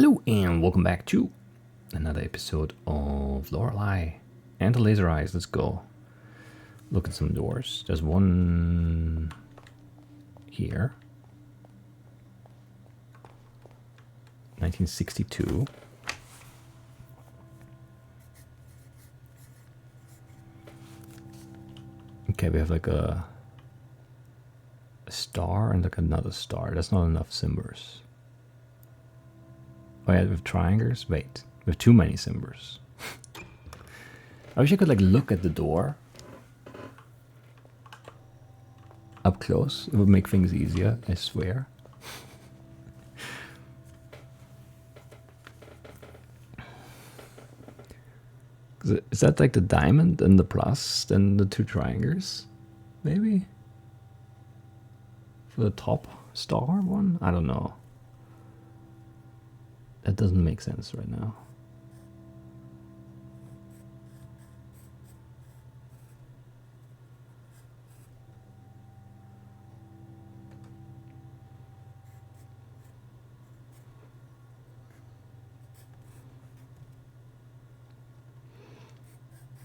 Hello and welcome back to another episode of Lorelei and the Laser Eyes. Let's go look at some doors. There's one here. 1962. Okay, we have like a star and like another star. That's not enough symbols. Oh yeah, with triangles? Wait, we have too many symbols. I wish I could like look at the door up close. It would make things easier, I swear. Is that like the diamond and the plus, then the two triangles? Maybe? For the top star one? I don't know. That doesn't make sense right now.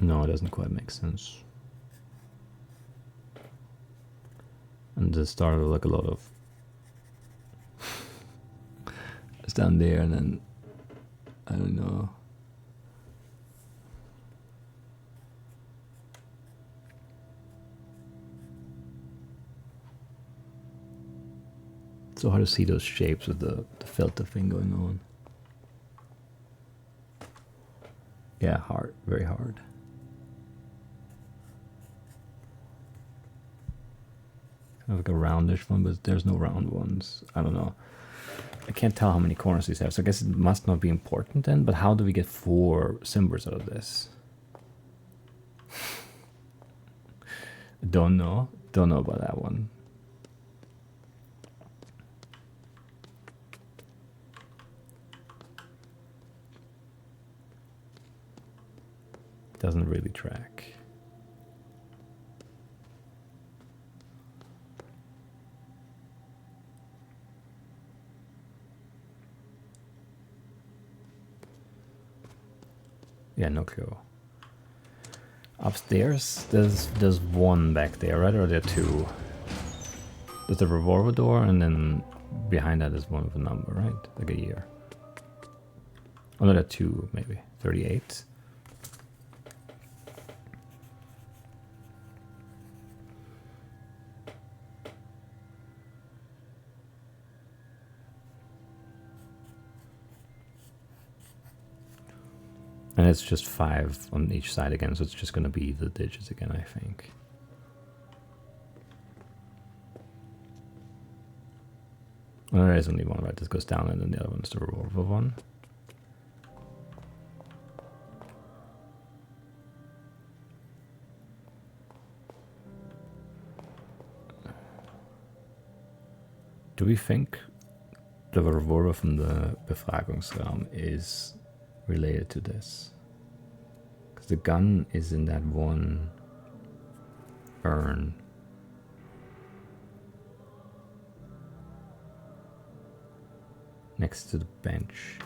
No, it doesn't quite make sense. And the star will look a lot of... it's down there and then... I don't know. So hard to see those shapes with the filter thing going on. Yeah, hard. Very hard. Kind of like a roundish one, but there's no round ones. I don't know. I can't tell how many corners these have, so I guess it must not be important then, but how do we get 4 symbols out of this? Don't know. Don't know about that one. Doesn't really track. Yeah, no clue. Upstairs, there's one back there, right? Or are there 2? There's a revolver door, and then behind that is one with a number, right? Like a year. Oh no, there are 2 maybe. 38. And it's just 5 on each side again, so it's just going to be the digits again, I think. Well, there is only one, right? This goes down, and then the other one's the revolver one. Do we think the revolver from the Befragungsraum is related to this? Because the gun is in that one urn. Next to the bench.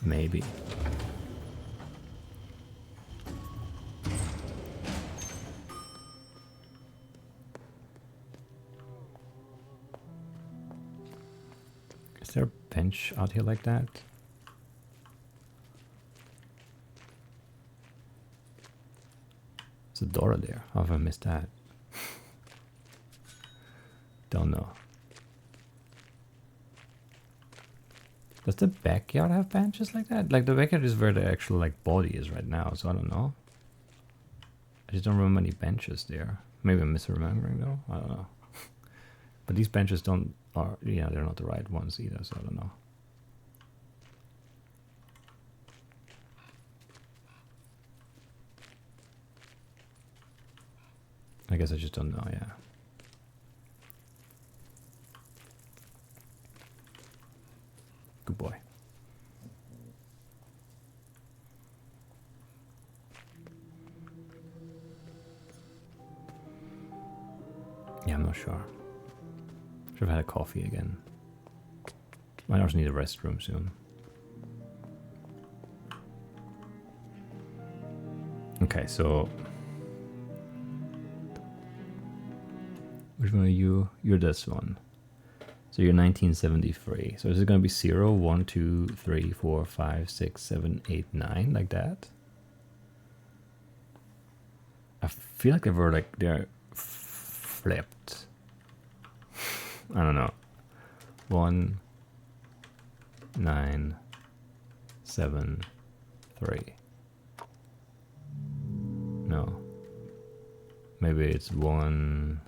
Maybe. Is there a bench out here like that? There's a door there. How have I missed that? Don't know. Does the backyard have benches like that? Like the backyard is where the actual like body is right now, so I don't know. I just don't remember any benches there. Maybe I'm misremembering though. I don't know. But these benches they're not the right ones either, so I don't know. I guess I just don't know, yeah. Good boy. Yeah, I'm not sure. Should have had a coffee again. Might also need a restroom soon. Okay, so which one are you? You're this one. So you're 1973. So is it going to be 0, 1, 2, 3, 4, 5, 6, 7, 8, 9, like that? I feel like they're flipped. I don't know. 1, 9, 7, 3. No. Maybe it's 1,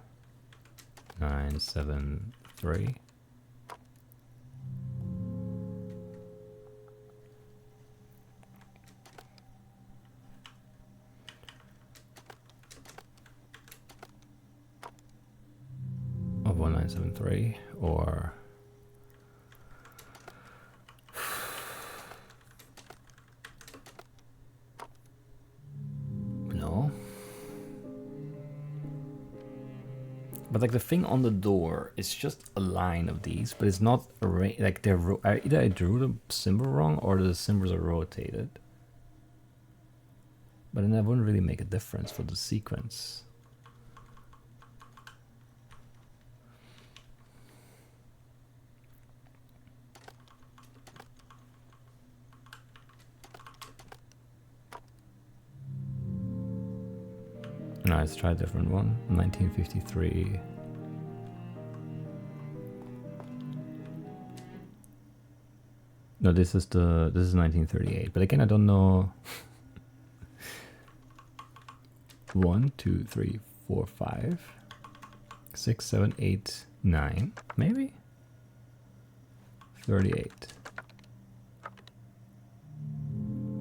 9, 7, 3. Or 1973, or no. But like the thing on the door is just a line of these, but it's not like they're either I drew the symbol wrong or the symbols are rotated. But then that wouldn't really make a difference for the sequence. No, let's try a different one. 1953. No, this is 1938. But again, I don't know. 1, 2, 3, 4, 5, 6, 7, 8, 9, maybe 38.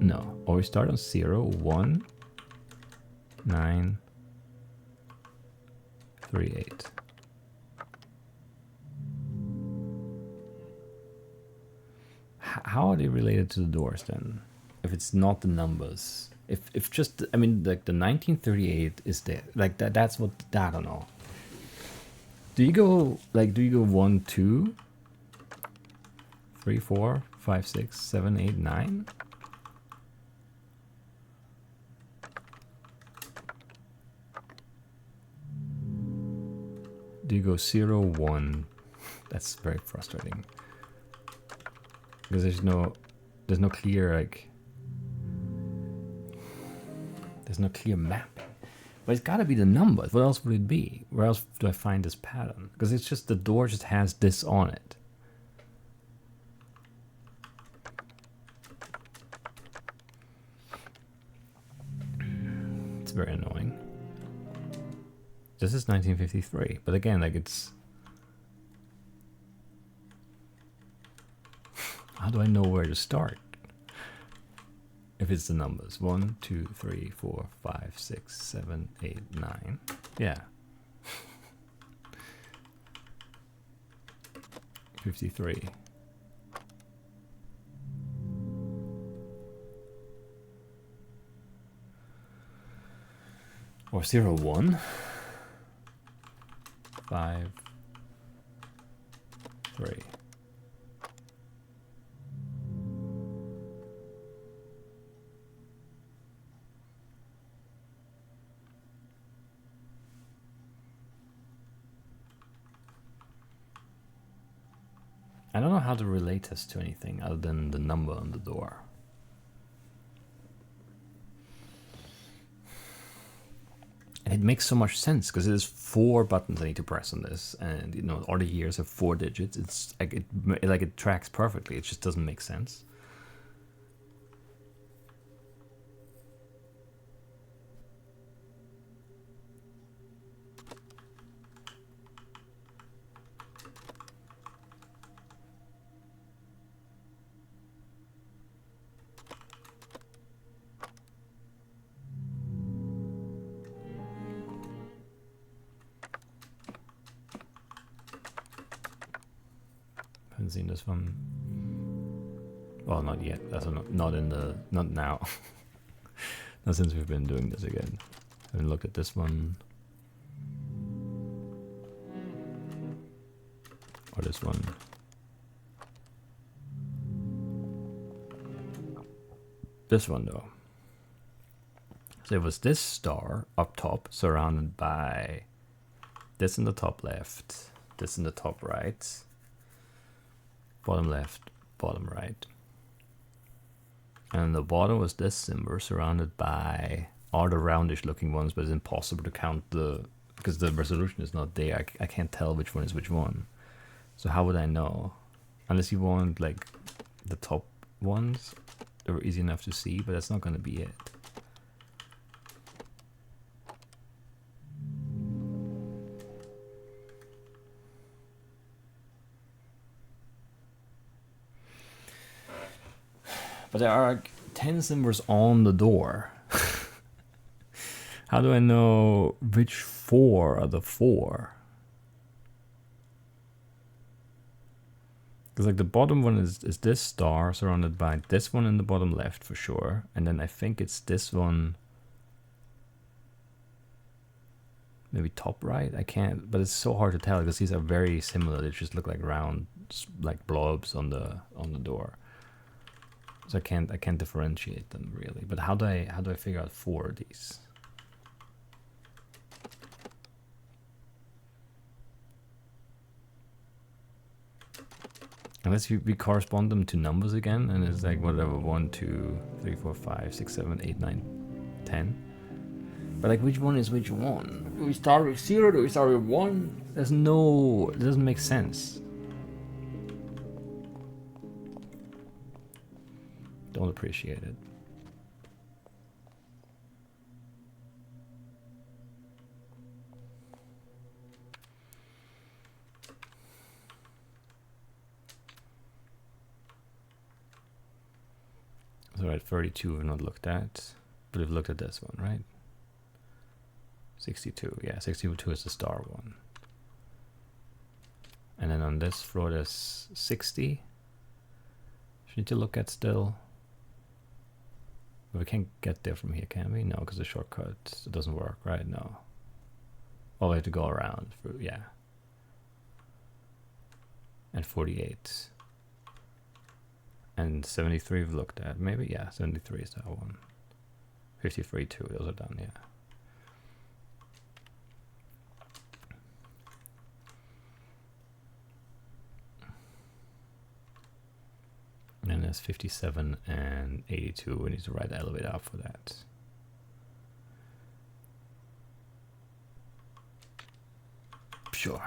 No, or we start on 0, 1, 9, 3, 8. How are they related to the doors then? If it's not the numbers, if just, I mean, like the 1938 is there, like that's what, I don't know. Do you go 1, 2, 3, 4, 5, 6, 7, 8, 9? Do you go 0, 1? That's very frustrating. Because there's no clear, like, there's no clear mapping. But it's gotta be the numbers. What else would it be? Where else do I find this pattern? Because it's just the door just has this on it. It's very annoying. This is 1953, but again, like it's... How do I know where to start? If it's the numbers. 1, 2, 3, 4, 5, 6, 7, 8, 9. Yeah. 53. Or 0, 1. 5, 3. I don't know how to relate this to anything other than the number on the door. And it makes so much sense because there's 4 buttons I need to press on this, and you know all the years have 4 digits. It's like it tracks perfectly. It just doesn't make sense. Haven't seen this one. Well, not yet. That's not now. Not since we've been doing this again. Haven't looked at this one. for this one. This one though. So it was this star up top surrounded by this in the top left, this in the top right, bottom left, bottom right. And the bottom was this symbol surrounded by all the roundish looking ones, but it's impossible to count because the resolution is not there. I can't tell which one is which one. So how would I know? Unless you want like the top ones, they were easy enough to see, but that's not going to be it. But there are 10 symbols on the door. How do I know which 4 are the 4? Because like the bottom one is this star surrounded by this one in the bottom left for sure. And then I think it's this one. Maybe top right? I can't, but it's so hard to tell because these are very similar. They just look like round, like blobs on the door. So I can't differentiate them really. But how do I figure out 4 of these? Unless we correspond them to numbers again, and it's like whatever 1, 2, 3, 4, 5, 6, 7, 8, 9, 10. But like which one is which one? Do we start with 0? Do we start with 1? It doesn't make sense. Don't appreciate it. So right, 32 we've not looked at, but we've looked at this one, right? 62, yeah, 62 is the star one. And then on this floor there's 60. Should need to look at still. But we can't get there from here, can we? No, because the shortcut, it doesn't work, right? No. Oh, we have to go around, yeah. And 48. And 73 we've looked at, maybe? Yeah, 73 is that one. 53 too, those are done, yeah. And there's 57 and 82. We need to ride the elevator up for that. Sure.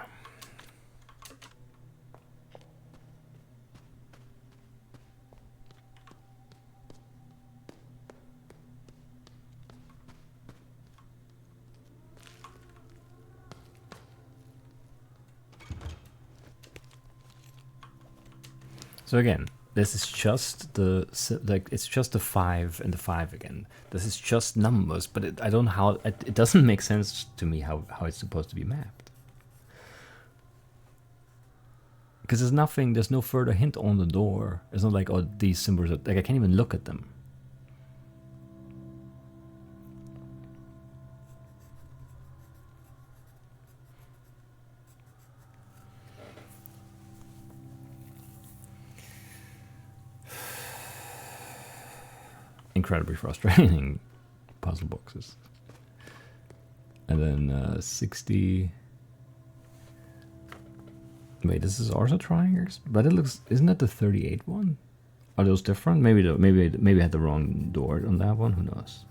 So again, this is just it's just the 5 and the 5 again. This is just numbers, but I don't know how it doesn't make sense to me how it's supposed to be mapped. Because there's no further hint on the door. It's not like, oh, these symbols are, like I can't even look at them. Incredibly frustrating puzzle boxes. And then 60. Wait, this is also triangles, but it looks. Isn't that the 38 one? Are those different? Maybe I had the wrong door on that one. Who knows?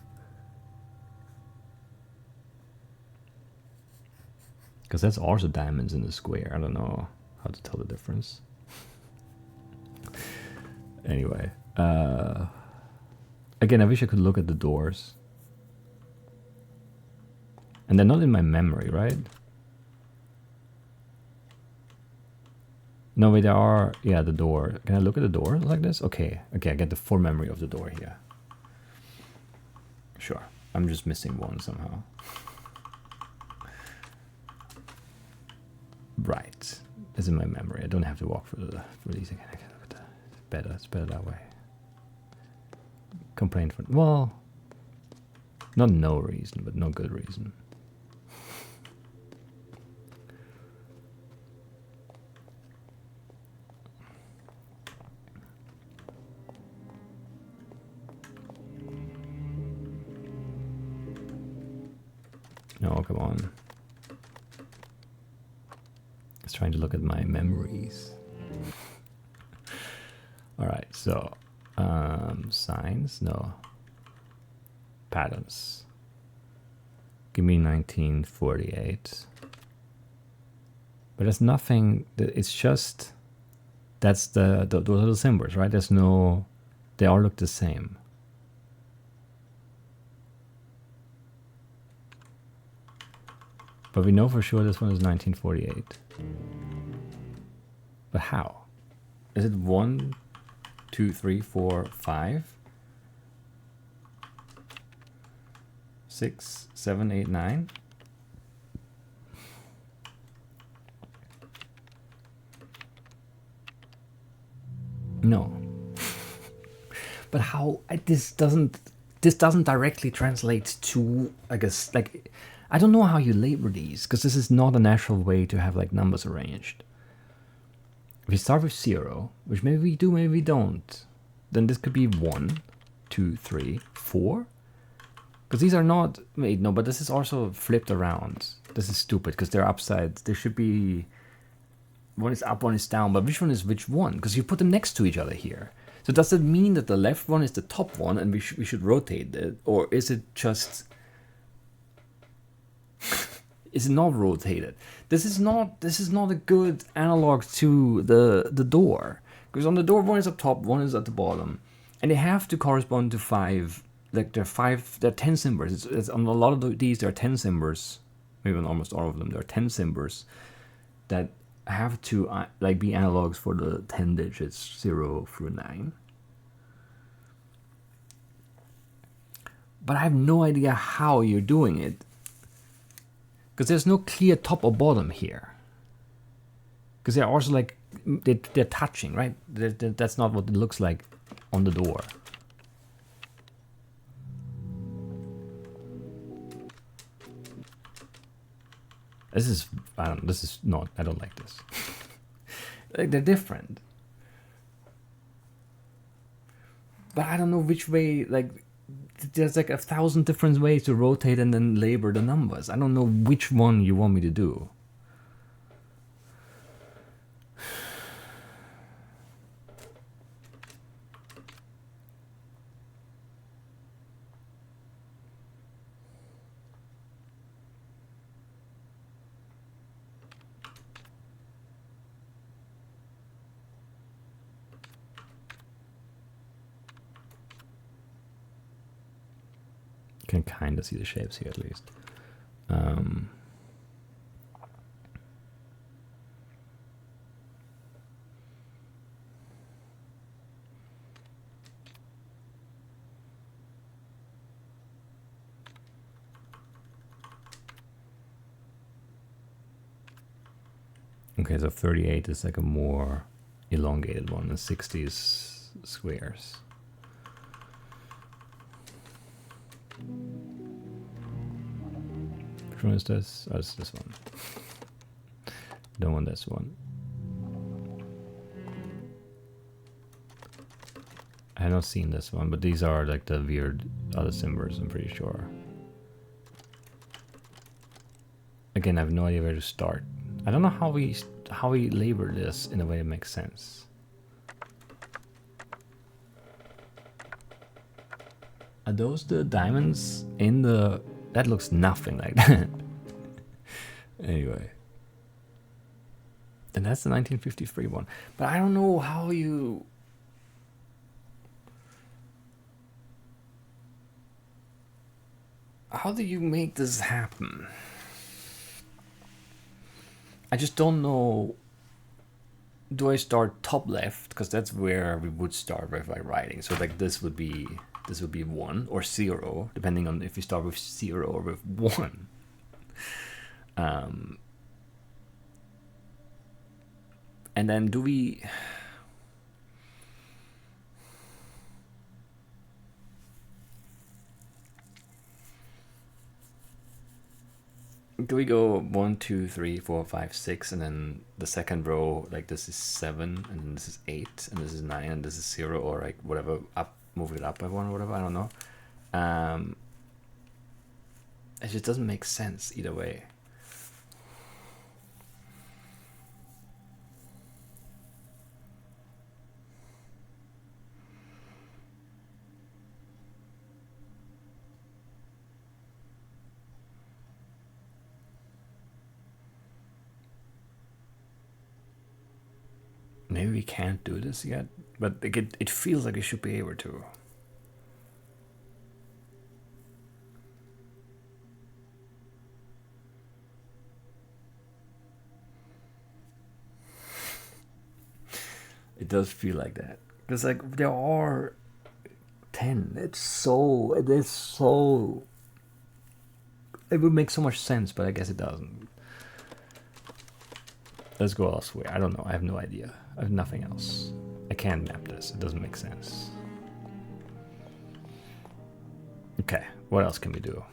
Because that's also diamonds in the square. I don't know how to tell the difference. Anyway, again, I wish I could look at the doors. And they're not in my memory, right? No, wait, there are. Yeah, the door. Can I look at the door like this? Okay, I get the full memory of the door here. Sure, I'm just missing one somehow. Right, it's in my memory. I don't have to walk through these again. I can look at that. It's better that way. Complaint for, well, not no reason, but no good reason. No, come on. I was trying to look at my memories. All right, so signs, no. Patterns. Give me 1948. But there's nothing, it's just, that's the little symbols, right? There's no, they all look the same. But we know for sure this one is 1948. But how? Is it 1, 2, 3, 4, 5, 6, 7, 8, 9? No. But how? This doesn't directly translate to, I guess, like, I don't know how you label these, because this is not a natural way to have like numbers arranged. If we start with 0, which maybe we do, maybe we don't, then this could be 1, 2, 3, 4. Because these are not, wait, no, but this is also flipped around. This is stupid because they're upside. There should be, one is up, one is down, but which one is which one? Because you put them next to each other here. So does it mean that the left one is the top one and we should rotate it? Or is it just, is it not rotated? This is not a good analog to the door. Because on the door, one is up top, one is at the bottom. And they have to correspond to 5. Like there are 10 symbols. It's on a lot of these, there are 10 symbols. Maybe on almost all of them, there are 10 symbols that have to like be analogs for the 10 digits 0 through 9. But I have no idea how you're doing it, because there's no clear top or bottom here. Because they're also like they're touching, right? That's not what it looks like on the door. This is, I don't like this. Like, they're different. But I don't know which way, like, there's like 1,000 different ways to rotate and then label the numbers. I don't know which one you want me to do. Can kind of see the shapes here at least. Okay, so 38 is like a more elongated one, and 60 is squares. Which one is this? Oh, it's this one. Don't want this one. I have not seen this one, but these are like the weird other symbols, I'm pretty sure. Again, I have no idea where to start. I don't know how we label this in a way that makes sense. Are those the diamonds in the... That looks nothing like that. Anyway. And that's the 1953 one. But I don't know how you... How do you make this happen? I just don't know. Do I start top left? Because that's where we would start by writing. So like this would be 1 or 0, depending on if you start with 0 or with 1. And then do we... Do we go 1, 2, 3, 4, 5, 6, and then the second row, like this is 7, and then this is 8, and this is 9, and this is 0, or like whatever, up, move it up by 1 or whatever, I don't know. It just doesn't make sense either way. Maybe we can't do this yet, but it feels like we should be able to. It does feel like that. Because like there are 10. It is so. It would make so much sense, but I guess it doesn't. Let's go elsewhere. I don't know. I have no idea. I have nothing else. I can't map this. It doesn't make sense. Okay, what else can we do?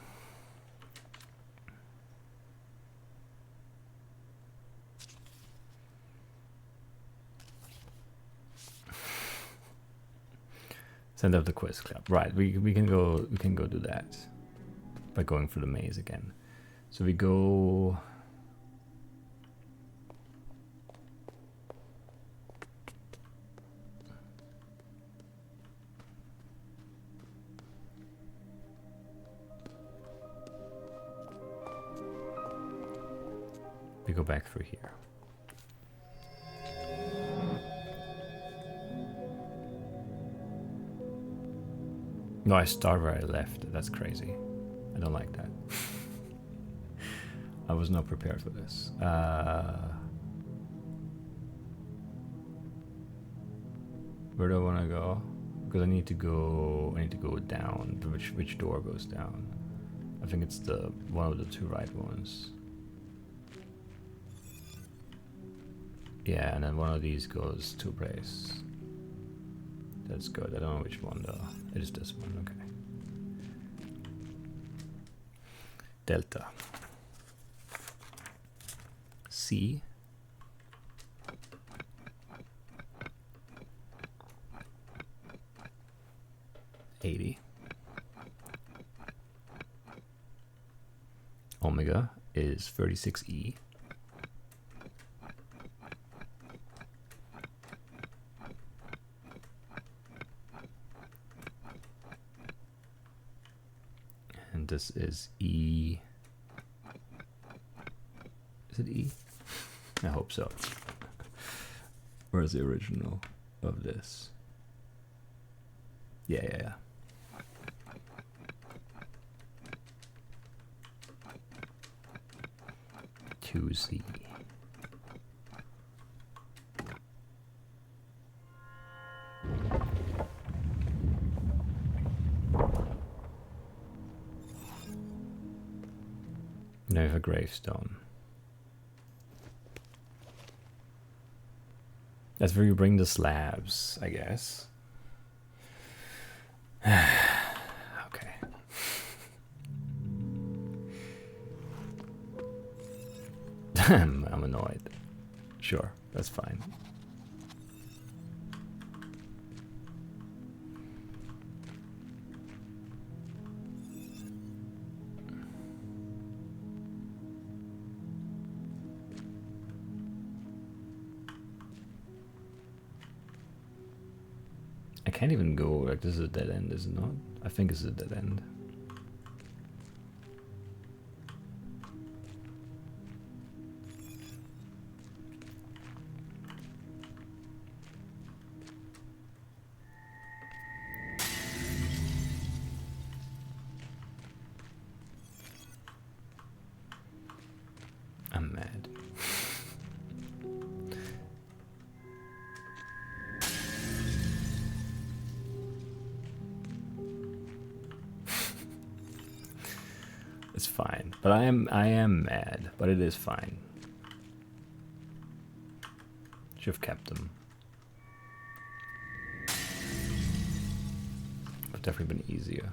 Send out the quiz club. Right, we can go do that by going through the maze again. So we go. We go back through here. No, I start where I left. That's crazy. I don't like that. I was not prepared for this. Where do I want to go? Because I need to go down. Which door goes down? I think it's the one of the two right ones. Yeah, and then one of these goes to a place. That's good. I don't know which one though. It is this one. Okay. Delta. C. $80. Omega is 36E. And this is E. Is it E? I hope so. Where's the original of this? Yeah. 2Z. Now we have a gravestone. That's where you bring the slabs, I guess. Okay. I'm annoyed. Sure, that's fine. I can't even go, like this is a dead end, is it not? I think it's a dead end. I'm mad. It's fine, but I am mad, but it is fine. Should have kept them. Would definitely been easier.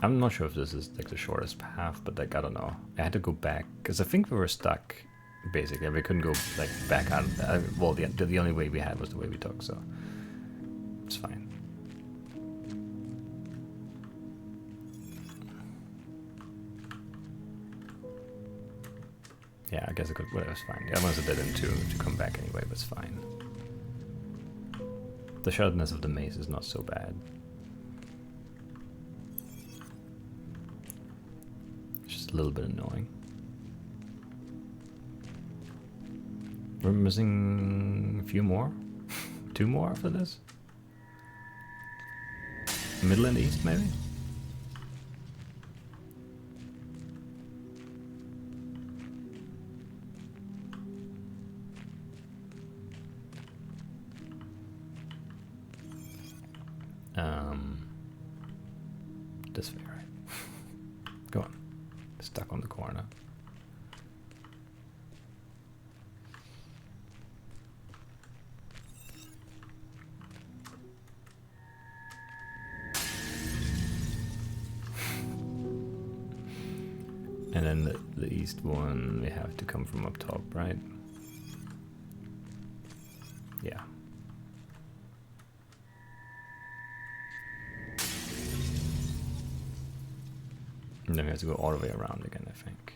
I'm not sure if this is like the shortest path, but like I don't know. I had to go back because I think we were stuck. Basically, we couldn't go like back out of that. Well, the only way we had was the way we took, so it's fine. Yeah, I guess I could. Whatever, it's fine. The other one's a dead end to come back anyway, but it's fine. The sharpness of the maze is not so bad. It's just a little bit annoying. We're missing a few more? 2 more after this? Middle and east, maybe? This way, right? Go on. Stuck on the corner. And then the east one, we have to come from up top, right? Yeah. And then we have to go all the way around again, I think.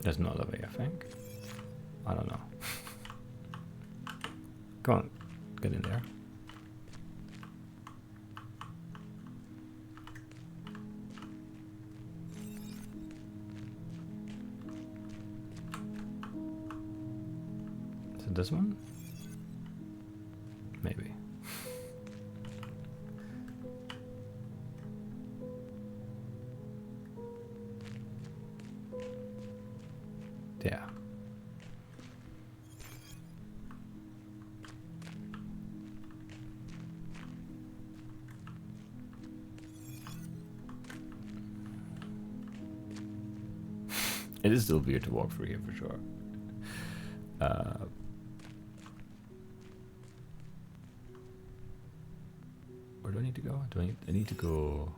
There's no other way, I think. I don't know. Come on, get in there. Is it this one? Maybe. Yeah. It is still weird to walk through here for sure. Where do I need to go? I need to go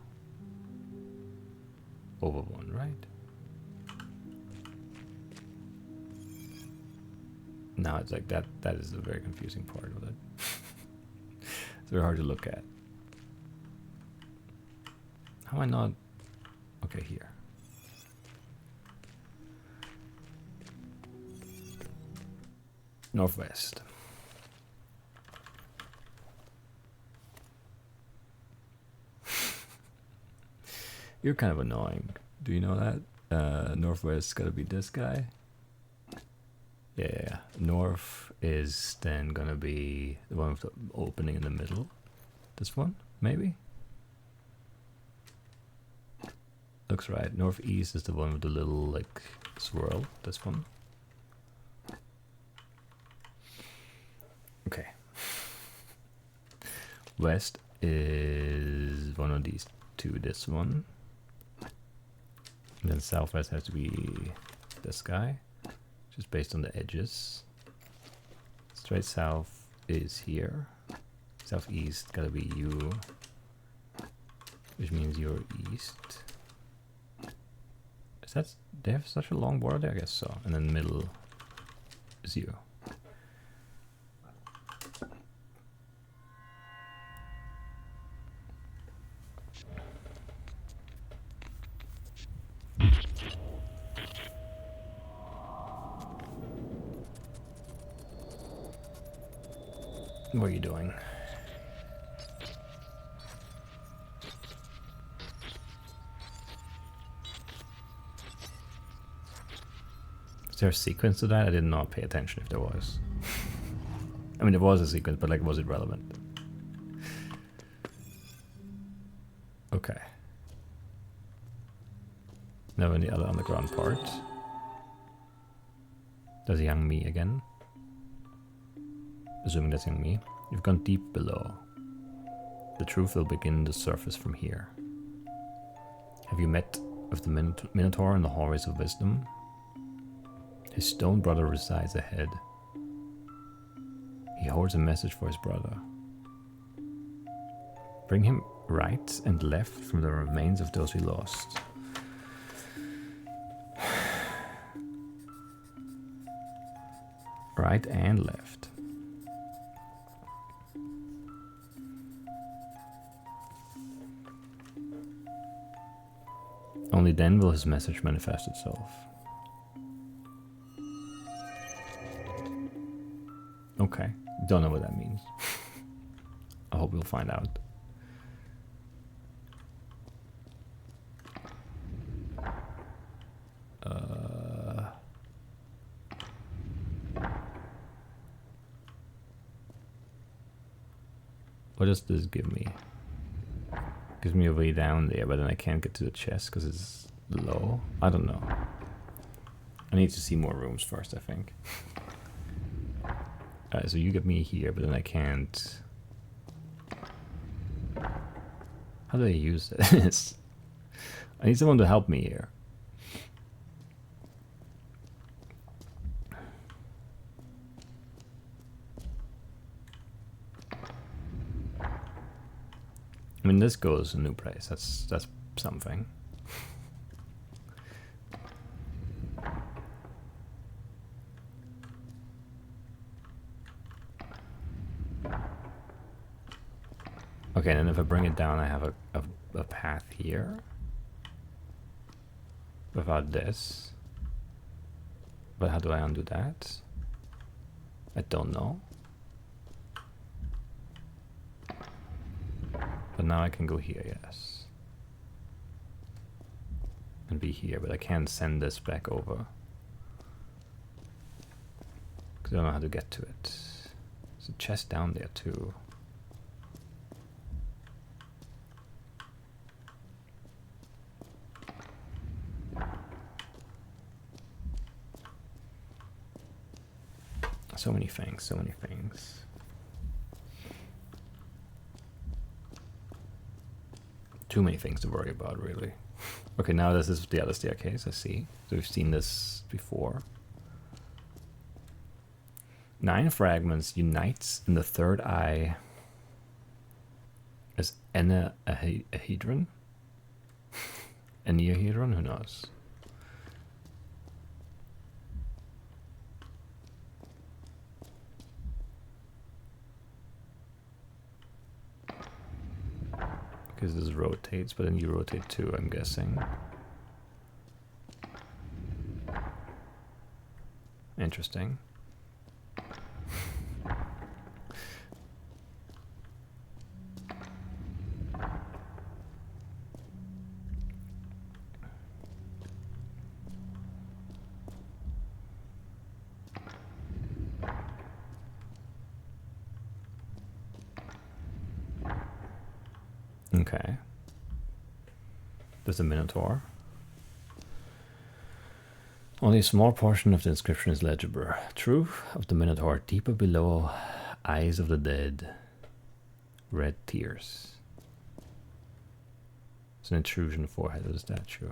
over one, right? Now it's like that is the very confusing part of it. It's very hard to look at. How am I not? Okay, here. Northwest. You're kind of annoying. Do you know that? Northwest gotta be this guy. Yeah, north is then gonna be the one with the opening in the middle. This one, maybe? Looks right. Northeast is the one with the little, like, swirl. This one. Okay. West is one of these two. This one. And then southwest has to be this guy. Just based on the edges. Straight south is here. Southeast gotta be you. Which means you're east. Is that, they have such a long border there? I guess so. And then middle is you. What are you doing? Is there a sequence to that? I did not pay attention if there was. I mean, there was a sequence, but like, was it relevant? Okay. Now any other underground part. There's young me again. Assuming that's young me. You've gone deep below. The truth will begin to surface from here. Have you met with the Minotaur in the hallways of wisdom? His stone brother resides ahead. He holds a message for his brother. Bring him right and left from the remains of those we lost. Right and left. Only then will his message manifest itself. Okay, don't know what that means. I hope we'll find out. What does this give me? Gives me a way down there, but then I can't get to the chest because it's low. I don't know. I need to see more rooms first, I think. So you get me here, but then I can't. How do I use this? I need someone to help me here. I mean, this goes a new place. That's something. Okay, and if I bring it down, I have a path here. Without this. But how do I undo that? I don't know. But now I can go here, yes. And be here, but I can't send this back over. Because I don't know how to get to it. There's a chest down there too. So many things, so many things. Too many things to worry about, really. Okay, now this is the other staircase, I see. So we've seen this before. 9 fragments unites in the third eye as enneahedron? Enneahedron? Who knows? Because this rotates, but then you rotate too, I'm guessing. Interesting. Okay. There's a Minotaur. Only a small portion of the inscription is legible. Truth of the Minotaur, deeper below, eyes of the dead, red tears. It's an intrusion forehead of the statue.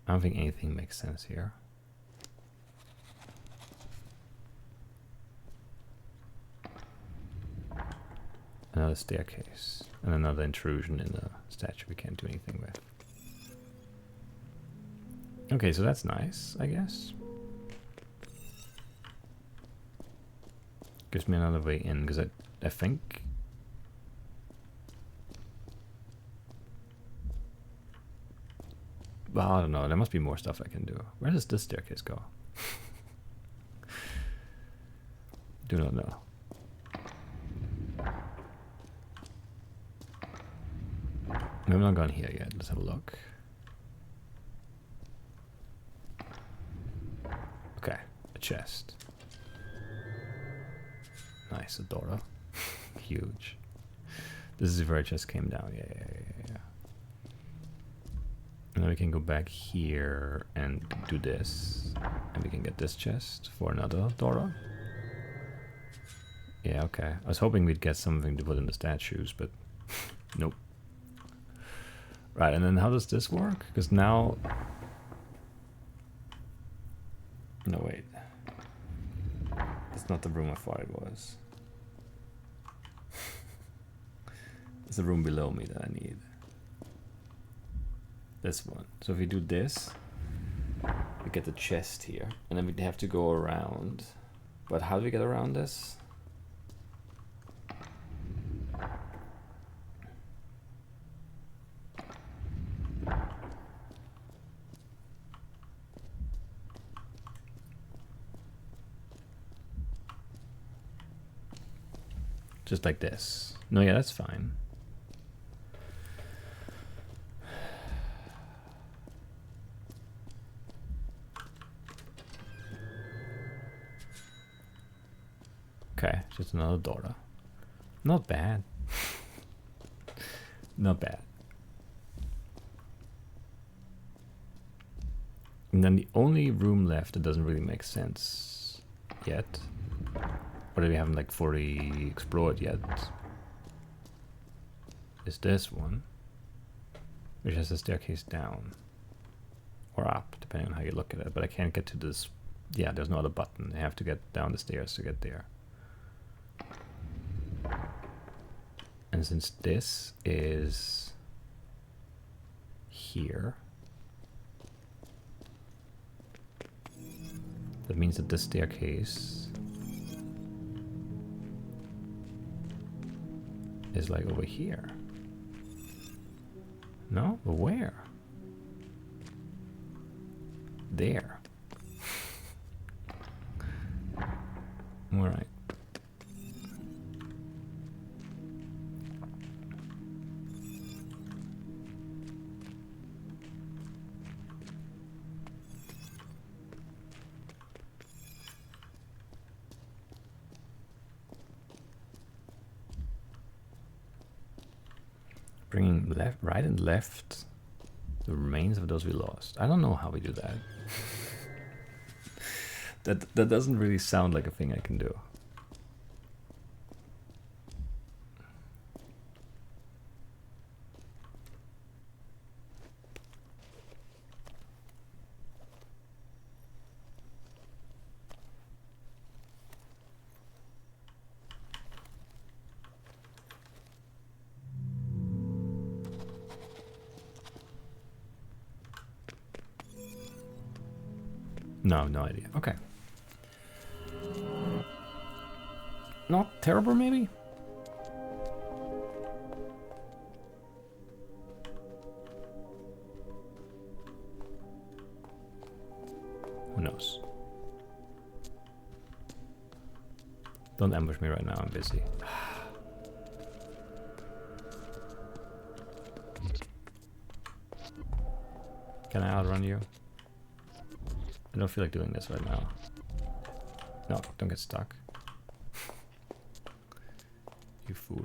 I don't think anything makes sense here. Another staircase. And another intrusion in the statue we can't do anything with. Okay, so that's nice, I guess. Gives me another way in, because I think... Well, I don't know, there must be more stuff I can do. Where does this staircase go? Do not know. We've not gone here yet. Let's have a look. Okay, a chest. Nice, a Dora. Huge. This is where it just came down. Yeah. And then we can go back here and do this. And we can get this chest for another Dora. Yeah, okay. I was hoping we'd get something to put in the statues, but nope. Right, and then how does this work? Because now... No, wait. It's not the room I thought it was. It's the room below me that I need. This one. So if we do this, we get the chest here. And then we have to go around. But how do we get around this? Just like this. No, yeah, that's fine. Okay, just another door. Not bad. Not bad. And then the only room left that doesn't really make sense yet, or that we haven't like fully explored yet, is this one, which has a staircase down or up, depending on how you look at it. But I can't get to this. Yeah, there's no other button. I have to get down the stairs to get there. And since this is here, that means that this staircase is like over here. No? But where? There. Alright. Bringing left, right and left the remains of those we lost. I don't know how we do that. That doesn't really sound like a thing I can do. No, no idea. Okay. Not terrible, maybe? Who knows? Don't ambush me right now, I'm busy. Can I outrun you? I don't feel like doing this right now. No, don't get stuck. You fool.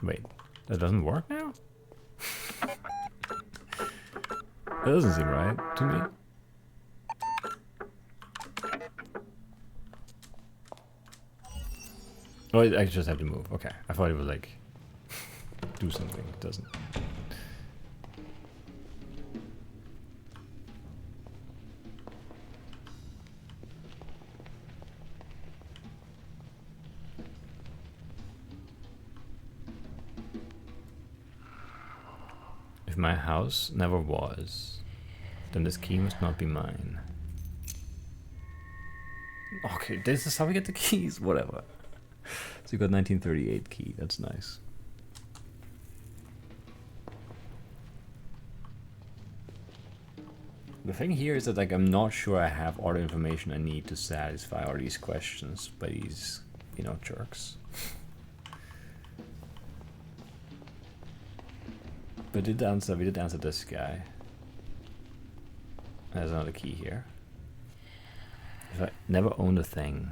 Wait, that doesn't work now? That doesn't seem right to me. Oh, I just have to move. Okay. I thought it would like do something. It doesn't. If my house never was, then this key must not be mine. Okay, this is how we get the keys. Whatever. So you got 1938 key. That's nice. The thing here is that like I'm not sure I have all the information I need to satisfy all these questions by these, you know, jerks. But we did answer this guy. There's another key here. If I never owned a thing,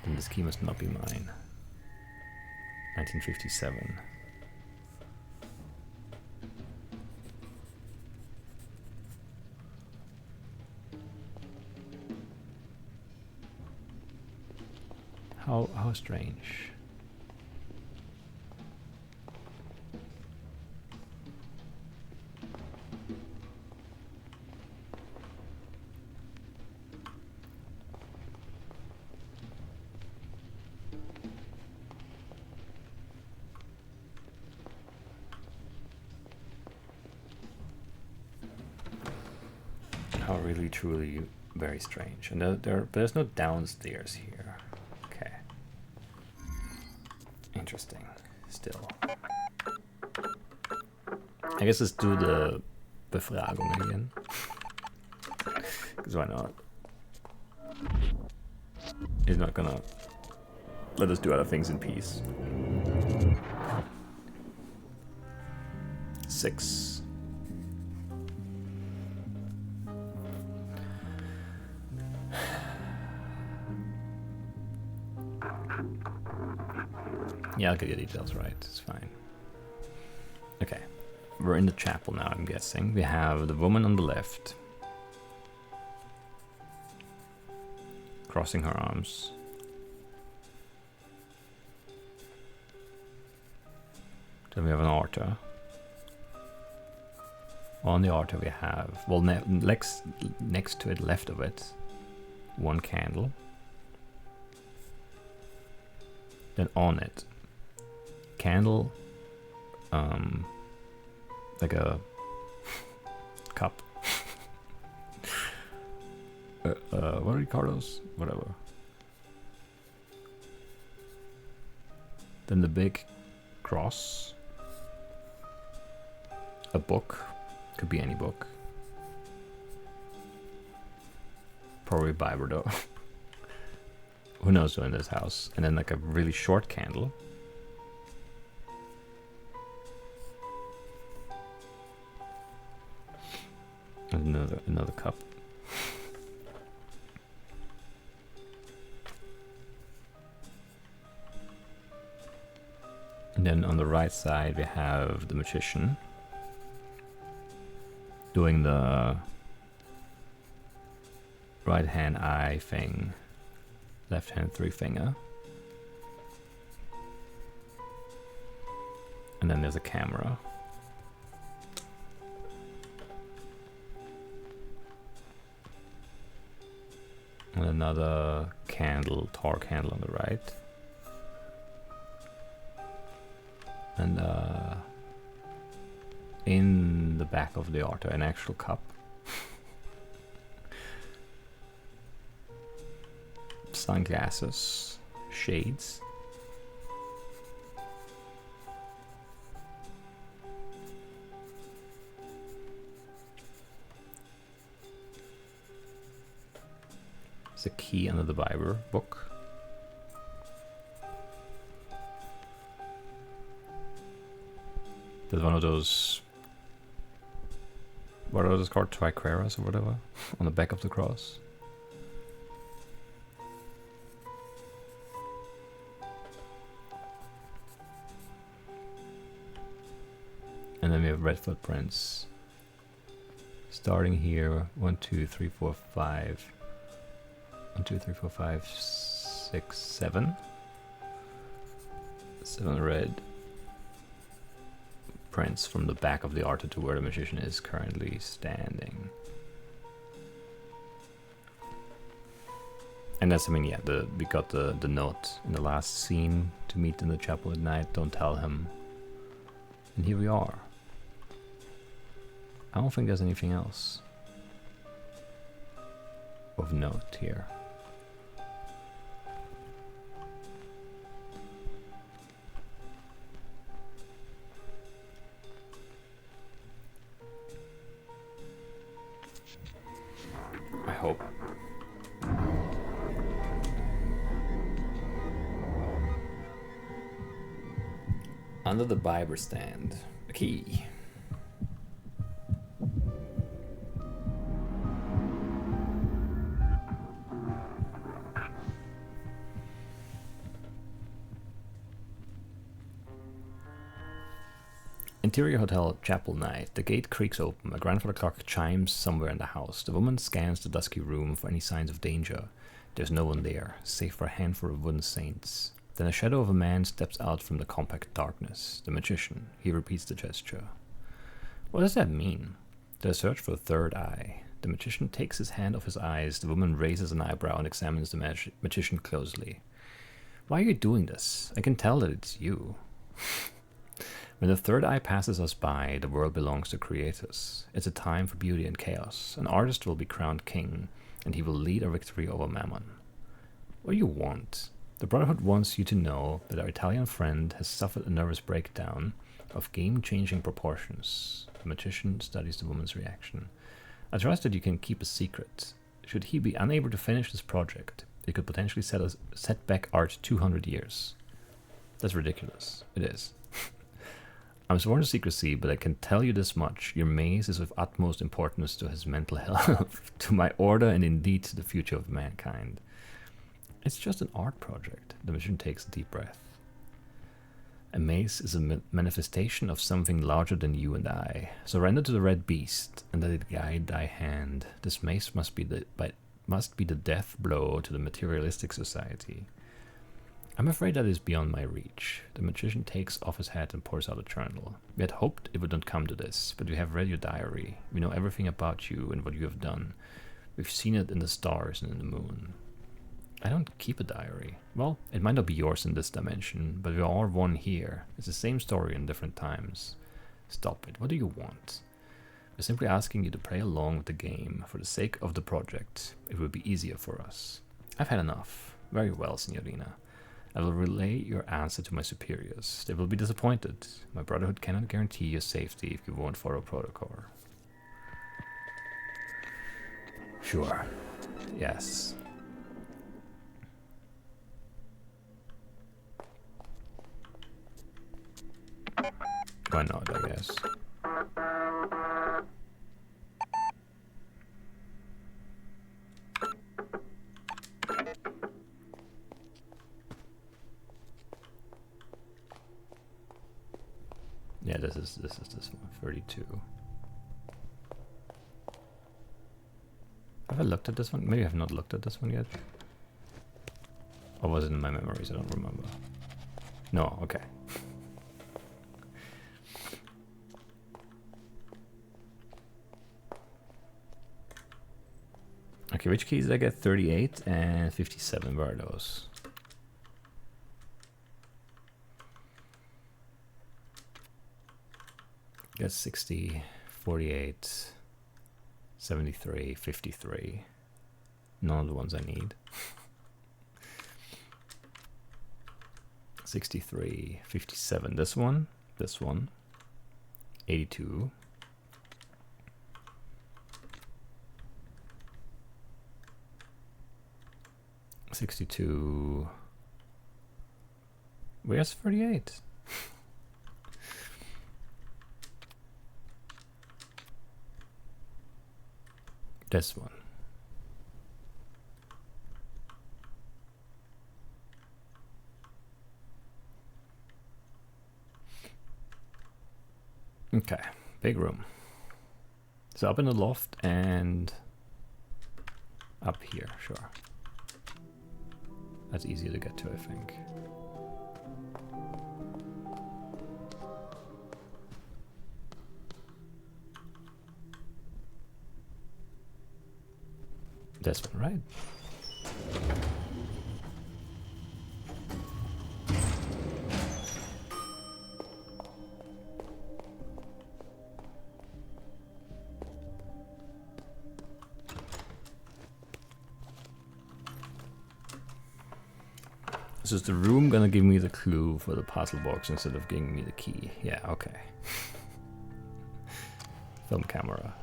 then this key must not be mine. 1957. How strange. How really, truly, very strange. And there's no downstairs here. Okay. Interesting. Still. I guess let's do the Befragung again. Because why not? He's not gonna let us do other things in peace. 6. Yeah, I'll get your details right. It's fine. Okay. We're in the chapel now, I'm guessing. We have the woman on the left. Crossing her arms. Then we have an altar. On the altar we have, well, next to it, left of it, one candle. Then on it, candle, like a cup. What do you call those? Whatever. Then the big cross. A book. Could be any book. Probably Bible though. Who knows who in this house. And then like a really short candle. And another cup. And then on the right side we have the magician doing the right hand eye thing, left hand 3 finger. And then there's a camera. And another candle, tar candle on the right. And in the back of the altar, an actual cup. Sunglasses, shades. There's a key under the Bible book. There's one of those, what are those called, triqueras or whatever, on the back of the cross. And then we have red footprints. Starting here, 1, 2, 3, 4, 5. 1, 2, 3, 4, 5, 6, 7. 7 red prints from the back of the altar to where the magician is currently standing. And that's, I mean, yeah, we got the note in the last scene to meet in the chapel at night. Don't tell him. And here we are. I don't think there's anything else of note here. I hope. Under the Bible stand, a key. Interior hotel, chapel night. The gate creaks open. A grandfather clock chimes somewhere in the house. The woman scans the dusky room for any signs of danger. There's no one there, save for a handful of wooden saints. Then a shadow of a man steps out from the compact darkness. The magician. He repeats the gesture. What does that mean? They search for a third eye. The magician takes his hand off his eyes. The woman raises an eyebrow and examines the magician closely. Why are you doing this? I can tell that it's you. When the third eye passes us by, the world belongs to creators. It's a time for beauty and chaos. An artist will be crowned king, and he will lead a victory over Mammon. What do you want? The Brotherhood wants you to know that our Italian friend has suffered a nervous breakdown of game-changing proportions. The magician studies the woman's reaction. I trust that you can keep a secret. Should he be unable to finish this project, it could potentially set back art 200 years. That's ridiculous. It is. I'm sworn to secrecy, but I can tell you this much. Your maze is of utmost importance to his mental health, to my order, and indeed to the future of mankind. It's just an art project. The magician takes a deep breath. A maze is a manifestation of something larger than you and I. Surrender to the red beast, and let it guide thy hand. This maze must be the death blow to the materialistic society. I'm afraid that is beyond my reach. The magician takes off his hat and pours out a journal. We had hoped it would not come to this, but we have read your diary. We know everything about you and what you have done. We've seen it in the stars and in the moon. I don't keep a diary. Well, it might not be yours in this dimension, but we are all one here. It's the same story in different times. Stop it. What do you want? We're simply asking you to play along with the game for the sake of the project. It will be easier for us. I've had enough. Very well, Signorina. I will relay your answer to my superiors. They will be disappointed. My Brotherhood cannot guarantee your safety if you won't follow protocol. Sure. Yes. Why not, I guess. Yeah, this is this one, 32. Have I looked at this one? Maybe I have not looked at this one yet. Or was it in my memories? I don't remember. No, okay. Okay, which keys did I get? 38 and 57. Where are those? Got 60, 48, 73, 53. None of the ones I need. 63, 57. This one, 82. 62. Where's 38? This one. Okay, big room. So up in the loft and up here, sure. That's easier to get to, I think. This one, right? So is the room gonna give me the clue for the puzzle box instead of giving me the key? Yeah, okay. Film camera.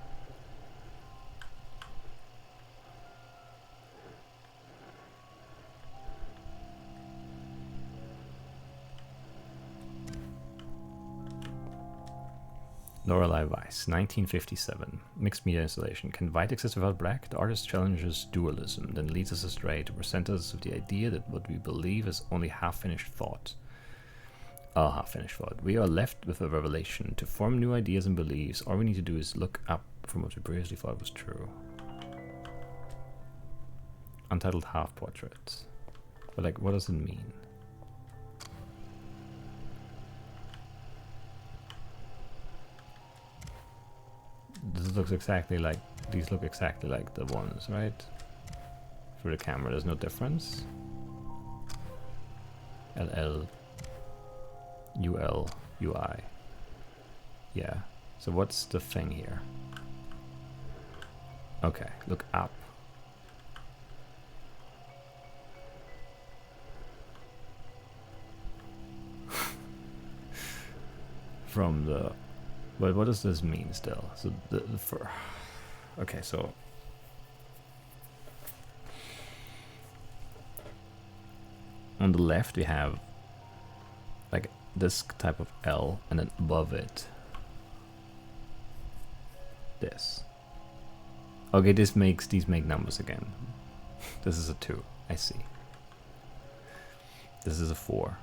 Lorelei Weiss, 1957. Mixed media installation. Can white exist without black? The artist challenges dualism, then leads us astray to present us with the idea that what we believe is only half-finished thought. Half-finished thought. We are left with a revelation. To form new ideas and beliefs, all we need to do is look up from what we previously thought was true. untitled half portrait. But like, what does it mean? This looks exactly like, these look exactly like the ones, right? Through the camera, there's no difference. LL, UL, UI. Yeah, so what's the thing here? Okay, look up. From the, but what does this mean still? So for, okay, so on the left we have like this type of L, and then above it this. Okay, these make numbers again. This is a 2, I see. This is a 4.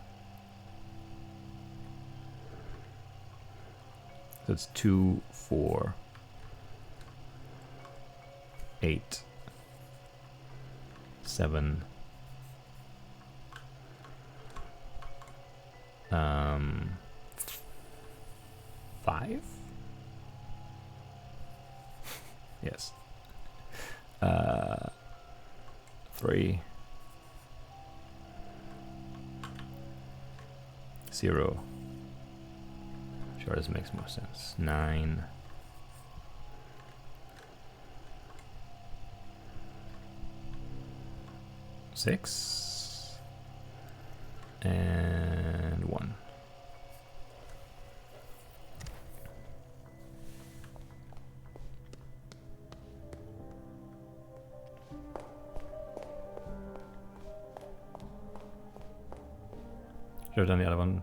So it's 2, 4, 8, 7, 5? Yes. 3, 0. Sure, this makes more sense. 9. 6. And 1. Should have done the other one.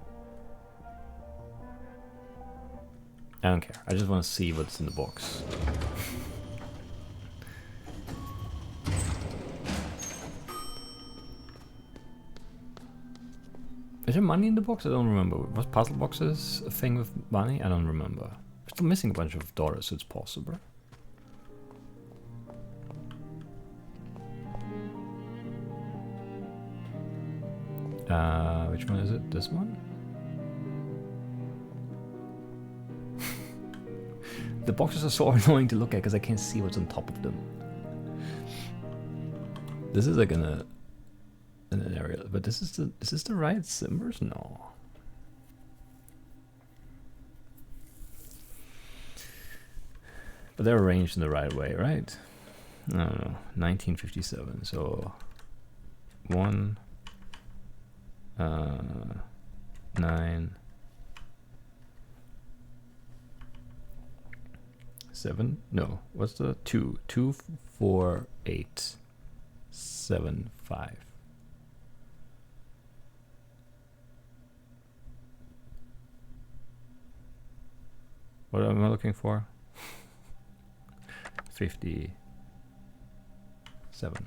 I don't care. I just want to see what's in the box. Is there money in the box? I don't remember. Was puzzle boxes a thing with money? I don't remember. We're still missing a bunch of dollars, so it's possible. Which one is it? This one? The boxes are so annoying to look at because I can't see what's on top of them. This is like in an area, but is this the right symbols? No. But they're arranged in the right way, right? I don't know. 1957. So 1, 9, 7. No, what's the 2? 2, 4, 8, 7, 5. What am I looking for? 57.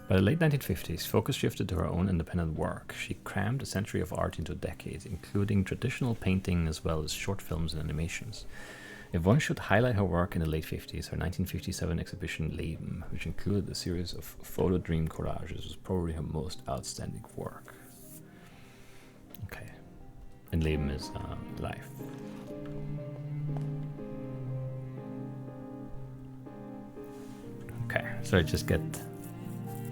By the late 1950s, focus shifted to her own independent work. She crammed a century of art into decades, including traditional painting as well as short films and animations. If one should highlight her work in the late 50s, her 1957 exhibition Leben, which included a series of photo dream collages, was probably her most outstanding work. Okay. And Leben is life. Okay, so I just get...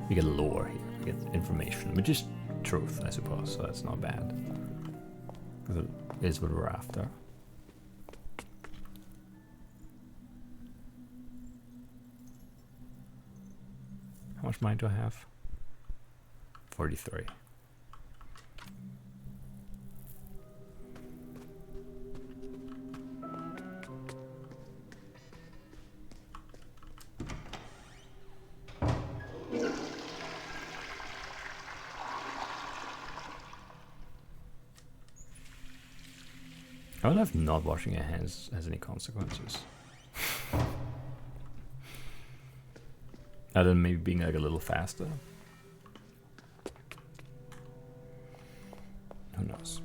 We get lore here, we get information, which is truth, I suppose, so that's not bad. Because it is what we're after. How much money do I have? 43. I wonder if not washing your hands has any consequences. Other than maybe being like a little faster. Who knows?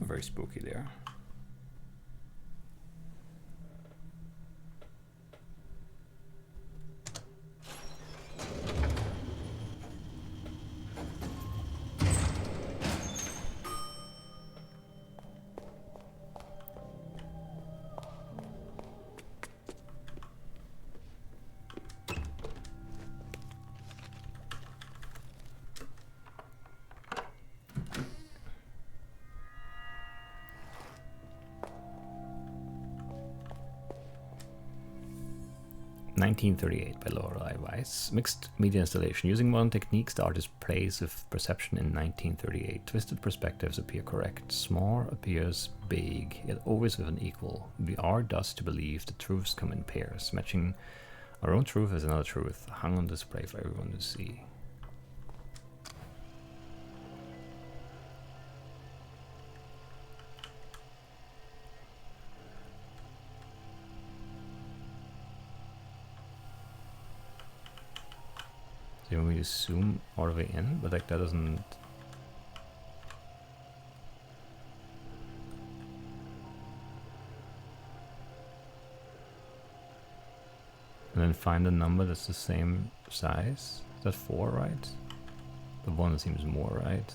Very spooky there. (1938) by Lorelei Weiss. Mixed media installation. Using modern techniques, the artist plays with perception in 1938. Twisted perspectives appear correct. Small appears big, yet always with an equal. We are thus to believe the truths come in pairs, matching our own truth as another truth, hung on display for everyone to see. So you want me to zoom all the way in, but like that doesn't... And then find a number that's the same size. Is that 4, right? The 1 seems more, right?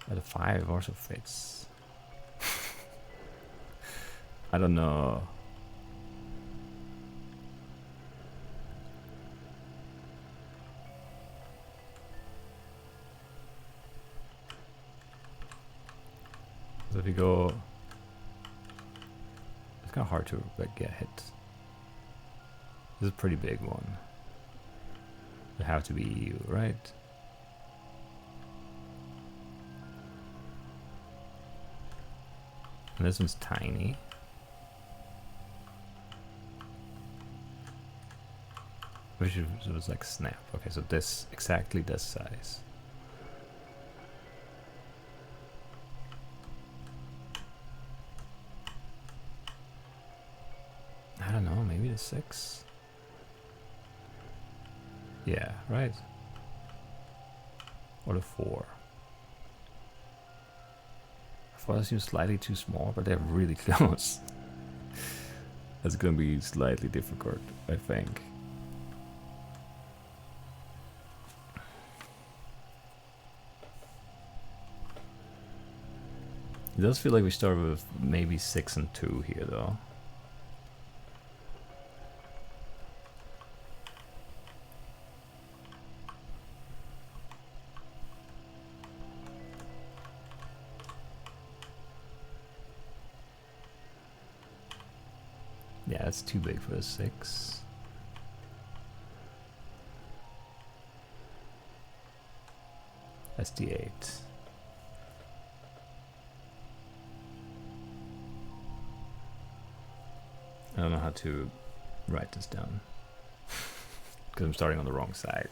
But the 5 also fits. I don't know. So if you go... It's kind of hard to like get hit. This is a pretty big one. It have to be you, right? And this one's tiny. Which was like snap. Okay, so this, exactly this size. I don't know, maybe the 6? Yeah, right? Or the 4? I thought it seemed slightly too small, but they're really close. That's gonna be slightly difficult, I think. It does feel like we start with maybe 6 and 2 here, though. Yeah, that's too big for a 6. That's the 8. I don't know how to write this down because I'm starting on the wrong side.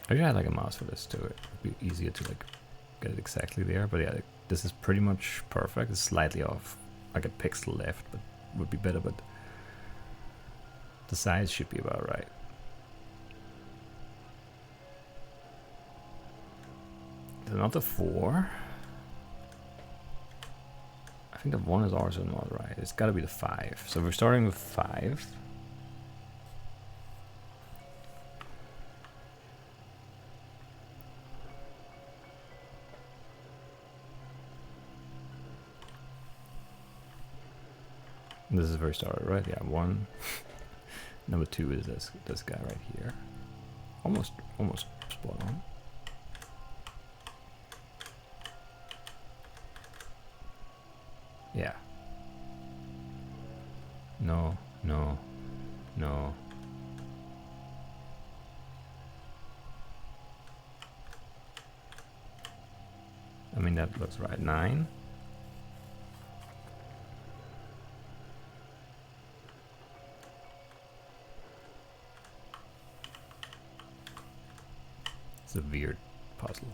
I should have like a mouse for this too. It would be easier to like get it exactly there. But yeah, this is pretty much perfect. It's slightly off, like a pixel left, but would be better. But the size should be about right. There's not the 4. I think the 1 is also not right. It's got to be the 5. So we're starting with 5. This is where we started, right? Yeah, 1. Number 2 is this guy right here. Almost spot on. Yeah. No. I mean, that looks right. 9. It's a weird puzzle.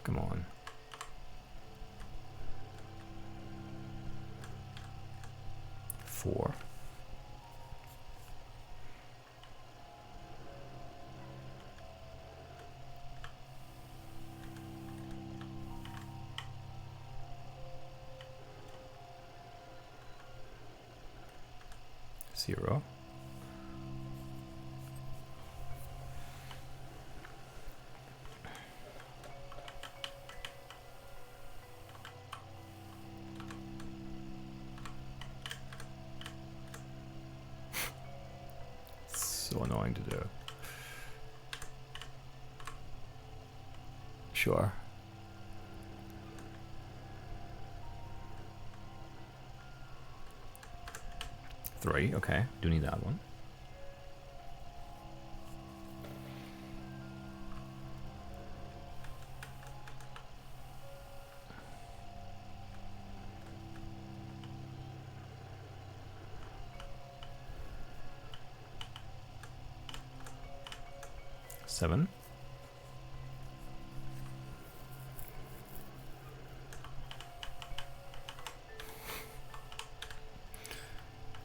Come on. Four. Zero. So annoying to do. Sure. Three, okay. Do need that one. Seven.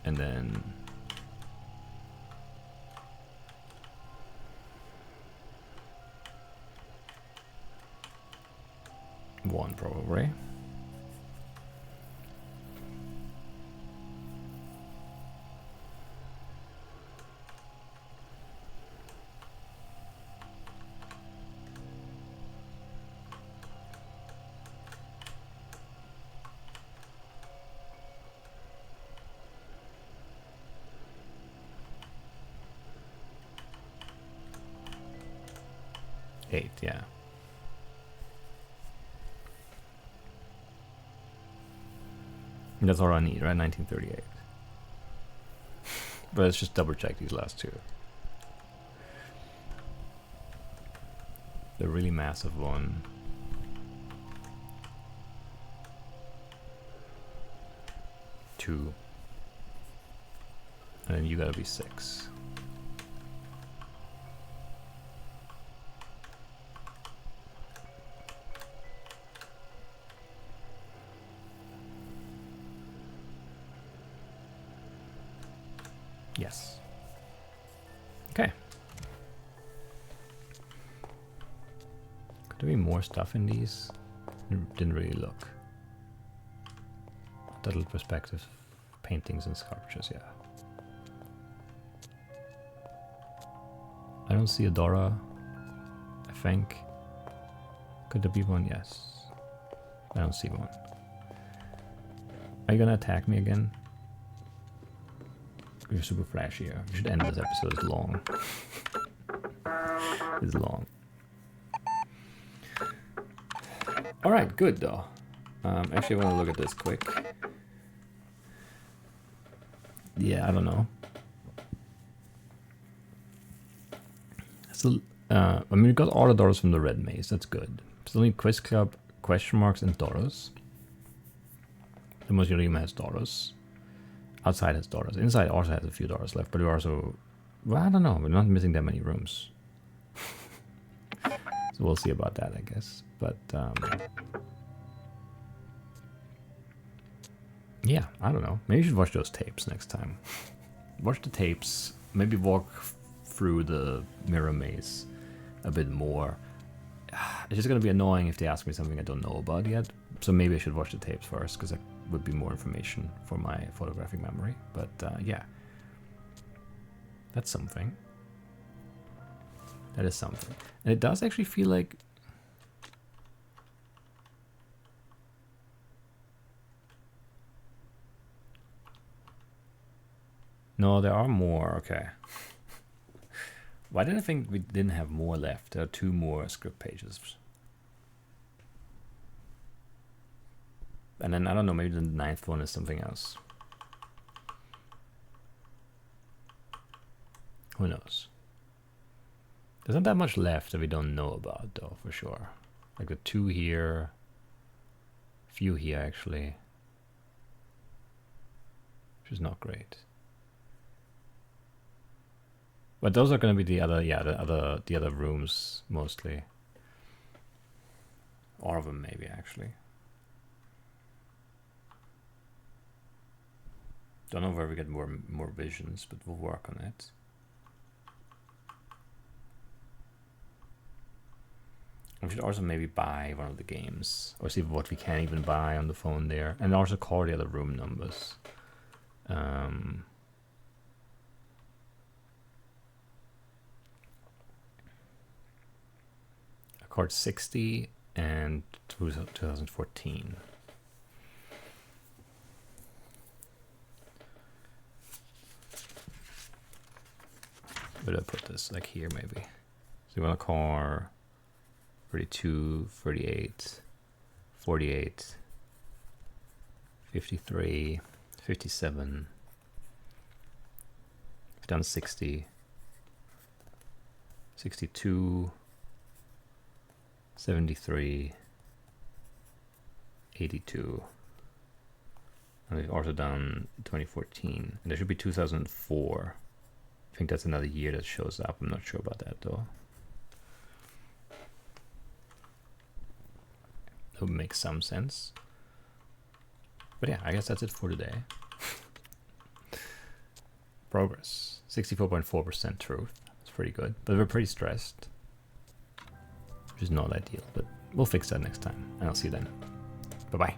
And then one probably. Eight, yeah. That's all I need, right? 1938. But let's just double check these last two. The really massive one. Two. And then you gotta be six. Yes. Okay. Could there be more stuff in these? Didn't really look. Little perspective paintings and sculptures, yeah. I don't see a Dora, I think. Could there be one? Yes. I don't see one. Are you gonna attack me again? You're super flashy here. We should end this episode. It's long. It's long. Alright, good though. Actually, I want to look at this quick. Yeah, I don't know. So, I mean, we got all the doors from the Red Maze. That's good. Still need Quiz Club, question marks, and Doros. The most Museum has Doros. Outside has Doros. Inside also has a few Doros left, but we also... Well, I don't know. We're not missing that many rooms. So we'll see about that, I guess. But, yeah, I don't know. Maybe you should watch those tapes next time. Watch the tapes. Maybe walk through the mirror maze a bit more. It's just going to be annoying if they ask me something I don't know about yet. So maybe I should watch the tapes first, because that would be more information for my photographic memory. But yeah, that's something. That is something. And it does actually feel like... No, there are more. Okay. Why did I think we didn't have more left? There are 2 more script pages. And then, I don't know, maybe the 9th one is something else. Who knows? There's not that much left that we don't know about, though, for sure. Like the 2 here. A few here, actually. Which is not great. But those are going to be the other, yeah, the other rooms, mostly. All of them maybe, actually. Don't know where we get more visions, but we'll work on it. We should also maybe buy one of the games, or see what we can even buy on the phone there, and also call the other room numbers. Accord 60 and 2014. Where do I put this? Like here, maybe. So you want to call 32, 38, 48, 53, 57. We've done 60, 62, 73, 82. And we've also done 2014. And there should be 2004. I think that's another year that shows up. I'm not sure about that though. That would make some sense. But yeah, I guess that's it for today. Progress. 64.4% truth. That's pretty good. But we're pretty stressed. Which is not ideal. But we'll fix that next time. And I'll see you then. Bye-bye.